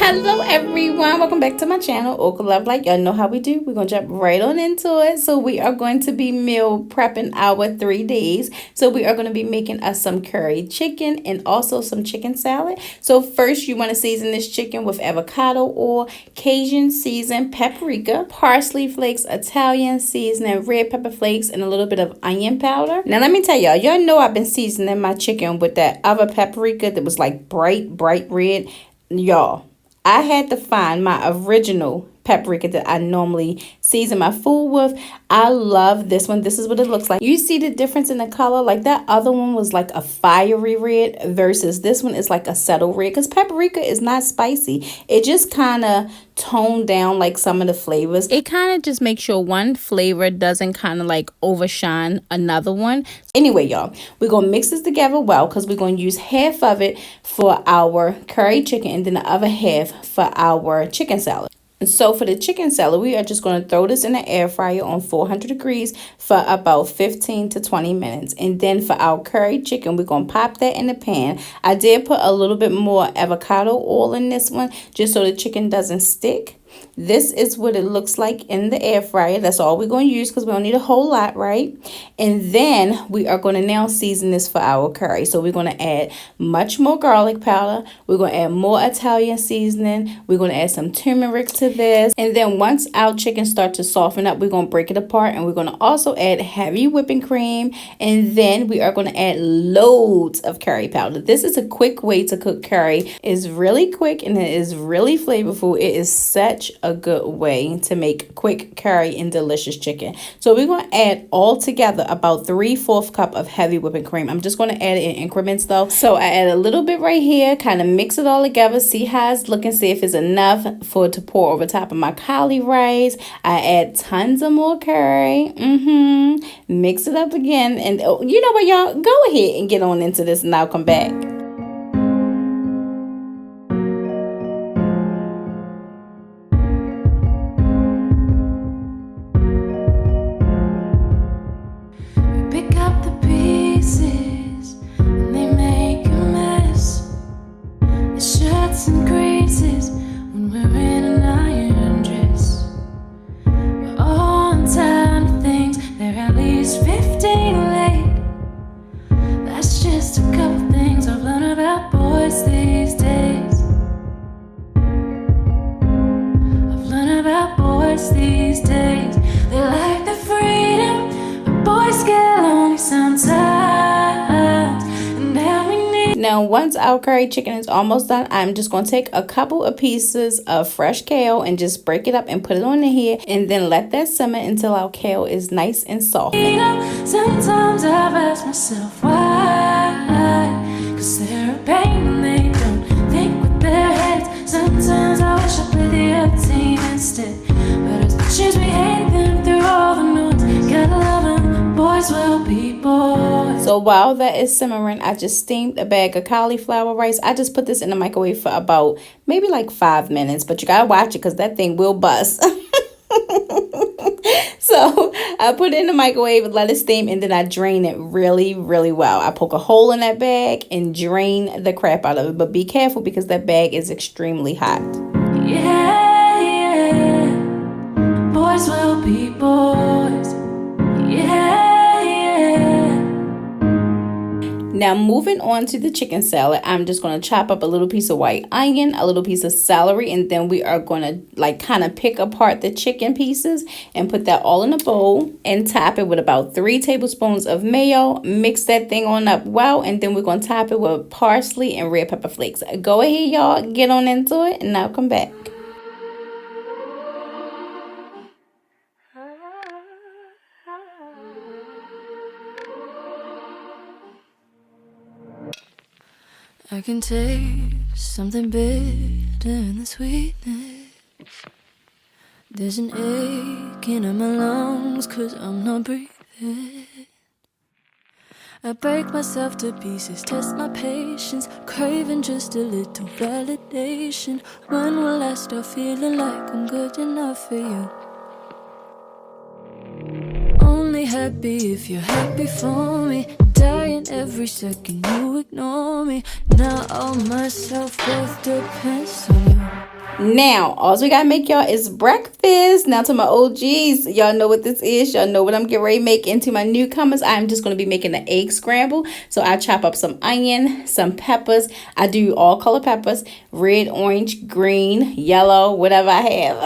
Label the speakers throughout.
Speaker 1: Hello everyone, welcome back to my channel, Oka Love Like. Y'all know how we do. We're gonna jump right on into it. So we are going to be meal prepping our 3 days. So we are going to be making us some curry chicken and also some chicken salad. So first you want to season this chicken with avocado oil, Cajun seasoned paprika, parsley flakes, Italian seasoning, red pepper flakes, and a little bit of onion powder. Now let me tell y'all know I've been seasoning my chicken with that other paprika that was like bright red. Y'all, I had to find my original paprika that I normally season my food with. I love this one. This is what it looks like. You see the difference in the color? Like that other one was like a fiery red versus this one is like a subtle red, because paprika is not spicy. It just kind of toned down like some of the flavors. It kind of just makes sure one flavor doesn't kind of like overshine another one. Anyway, y'all, we're going to mix this together well, because we're going to use half of it for our curry chicken and then the other half for our chicken salad. So for the chicken salad, we are just going to throw this in the air fryer on 400 degrees for about 15 to 20 minutes. And then for our curry chicken, we're going to pop that in the pan. I did put a little bit more avocado oil in this one just so the chicken doesn't stick. This is what it looks like in the air fryer. That's all we're going to use because we don't need a whole lot, right? And then we are going to now season this for our curry. So we're going to add much more garlic powder. We're going to add more Italian seasoning. We're going to add some turmeric to this. And then once our chicken starts to soften up, we're going to break it apart. And we're going to also add heavy whipping cream. And then we are going to add loads of curry powder. This is a quick way to cook curry. It's really quick and it is really flavorful. It is such a good way to make quick curry and delicious chicken. So we're going to add all together about 3/4 cup of heavy whipping cream. I'm just going to add it in increments though. So I add a little bit right here, kind of mix it all together, see how it's looking, see if it's enough for it to pour over top of my cauli rice. I add tons of more curry. Mix it up again, and you know what, y'all, go ahead and get on into this and I'll come back.
Speaker 2: These days, they like the freedom, but boys get lonely sometimes. And now we need.
Speaker 1: Now, once our curry chicken is almost done, I'm just going to take a couple of pieces of fresh kale and just break it up and put it on here, and then let that simmer until our kale is nice and soft.
Speaker 2: Sometimes I've asked myself why, 'cause they're a pain and they don't think with their heads. Sometimes I wish I played the other team instead. We hate them through all the noise. Gotta love them, boys will be boys.
Speaker 1: So while that is simmering, I just steamed a bag of cauliflower rice. I just put this in the microwave for about maybe like 5 minutes, but you gotta watch it because that thing will bust. So I put it in the microwave and let it steam, and then I drain it really well. I poke a hole in that bag and drain the crap out of it, but be careful because that bag is extremely hot.
Speaker 2: Yeah. Boys will be boys. Yeah.
Speaker 1: Now moving on to the chicken salad, I'm just going to chop up a little piece of white onion, a little piece of celery, and then we are going to like kind of pick apart the chicken pieces and put that all in a bowl and top it with about 3 tablespoons of mayo. Mix that thing on up well, and then we're going to top it with parsley and red pepper flakes. Go ahead, y'all, get on into it, and I'll come back.
Speaker 2: I can taste something bitter in the sweetness. There's an aching in my lungs 'cause I'm not breathing. I break myself to pieces, test my patience, craving just a little validation. When will I start feeling like I'm good enough for you? Only happy if you're happy for me. Dying and every second you ignore me. Now all my self-worth depends on you.
Speaker 1: Now, all we gotta make, y'all, is breakfast. Now, to my OGs, y'all know what this is. Y'all know what I'm getting ready to make. Into my newcomers, I'm just gonna be making an egg scramble. So I chop up some onion, some peppers. I do all color peppers: red, orange, green, yellow, whatever I have.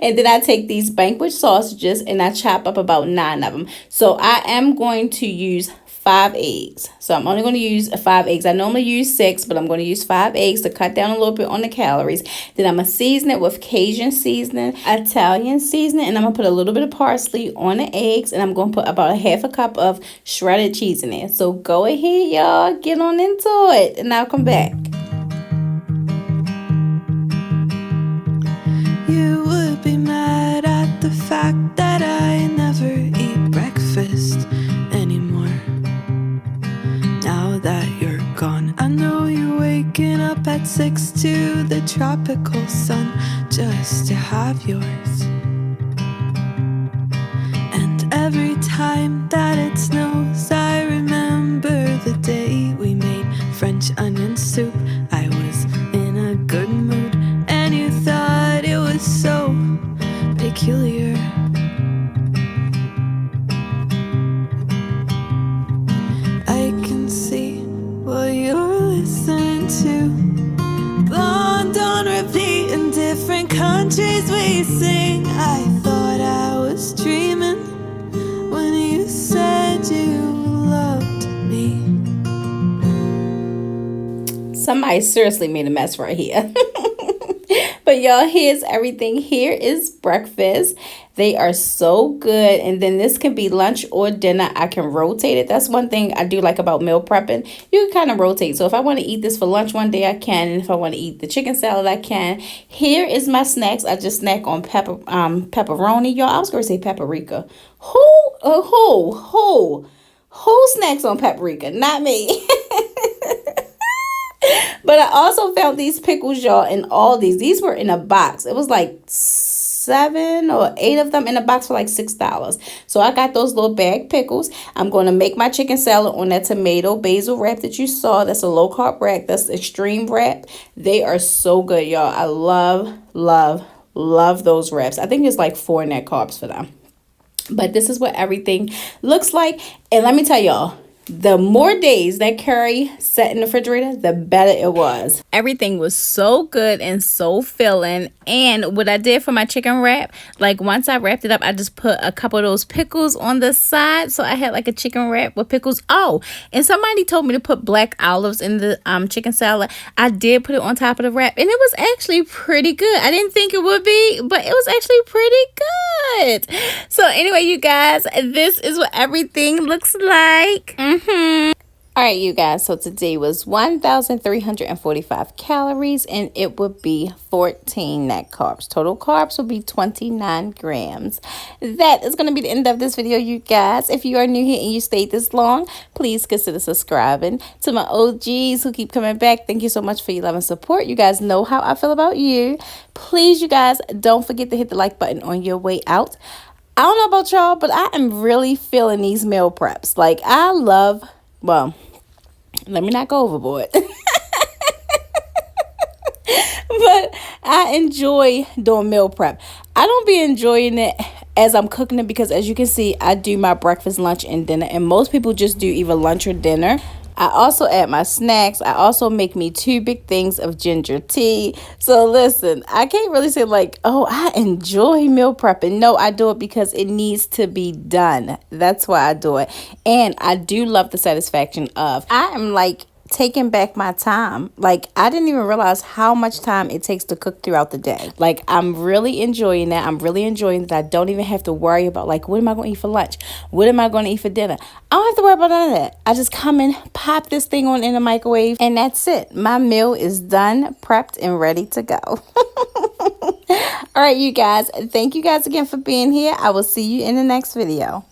Speaker 1: And then I take these banquet sausages and I chop up about 9 of them. So I am going to use 5 eggs. So I'm only going to use 5 eggs. I normally use 6, but I'm going to use 5 eggs to cut down a little bit on the calories. Then I'm going to season it with Cajun seasoning, Italian seasoning, and I'm going to put a little bit of parsley on the eggs, and I'm going to put about a half a cup of shredded cheese in there. So go ahead, y'all, get on into it, and I'll come back.
Speaker 2: You would be mad at the fact that I never eat breakfast anymore. Now that you're gone, I know you're waking up at 6 to the tropical sun just to have yours. And every time that it snows, I remember the day we made French onion soup. I was in a good mood, and you thought it was so peculiar. I can see what you're listening to. Blonde on repeat in different countries we sing. I thought I was dreaming when you said you loved me.
Speaker 1: Somebody seriously made a mess right here. But y'all, here's everything. Here is breakfast. They are so good. And then this can be lunch or dinner. I can rotate it. That's one thing I do like about meal prepping. You can kind of rotate. So if I want to eat this for lunch one day, I can. And if I want to eat the chicken salad, I can. Here is my snacks. I just snack on pepperoni. Y'all, I was going to say paprika. Who snacks on paprika? Not me. But I also found these pickles, y'all, in all these. These were in a box. It was like 7 or 8 of them in a box for like $6. So I got those little bag pickles. I'm going to make my chicken salad on that tomato basil wrap that you saw. That's a low carb wrap. That's extreme wrap. They are so good, y'all. I love those wraps. I think there's like 4 net carbs for them. But this is what everything looks like. And let me tell y'all, the more days that curry sat in the refrigerator, the better it was. Everything was so good and so filling. And what I did for my chicken wrap, like once I wrapped it up, I just put a couple of those pickles on the side. So I had like a chicken wrap with pickles. Oh, and somebody told me to put black olives in the chicken salad. I did put it on top of the wrap, and it was actually pretty good. I didn't think it would be, but it was actually pretty good. So anyway, you guys, this is what everything looks like. All right, you guys, so today was 1,345 calories, and it would be 14 net carbs. Total carbs will be 29 grams. That is going to be the end of this video, you guys. If you are new here and you stayed this long, please consider subscribing. To my OGs who keep coming back, thank you so much for your love and support. You guys know how I feel about you. Please, you guys, don't forget to hit the like button on your way out. I don't know about y'all, but I am really feeling these meal preps. Like, well, let me not go overboard. But I enjoy doing meal prep. I don't be enjoying it as I'm cooking it because, as you can see, I do my breakfast, lunch, and dinner. And most people just do either lunch or dinner. I also add my snacks. I also make me 2 big things of ginger tea. So listen, I can't really say like, oh, I enjoy meal prepping. No, I do it because it needs to be done. That's why I do it. And I do love the satisfaction of, I am like taking back my time. Like, I didn't even realize how much time it takes to cook throughout the day. Like, I'm really enjoying that. I'm really enjoying that I don't even have to worry about, like, what am I going to eat for lunch? What am I going to eat for dinner? I don't have to worry about none of that. I just come in, pop this thing on in the microwave, and that's it. My meal is done, prepped, and ready to go. All right, you guys. Thank you guys again for being here. I will see you in the next video.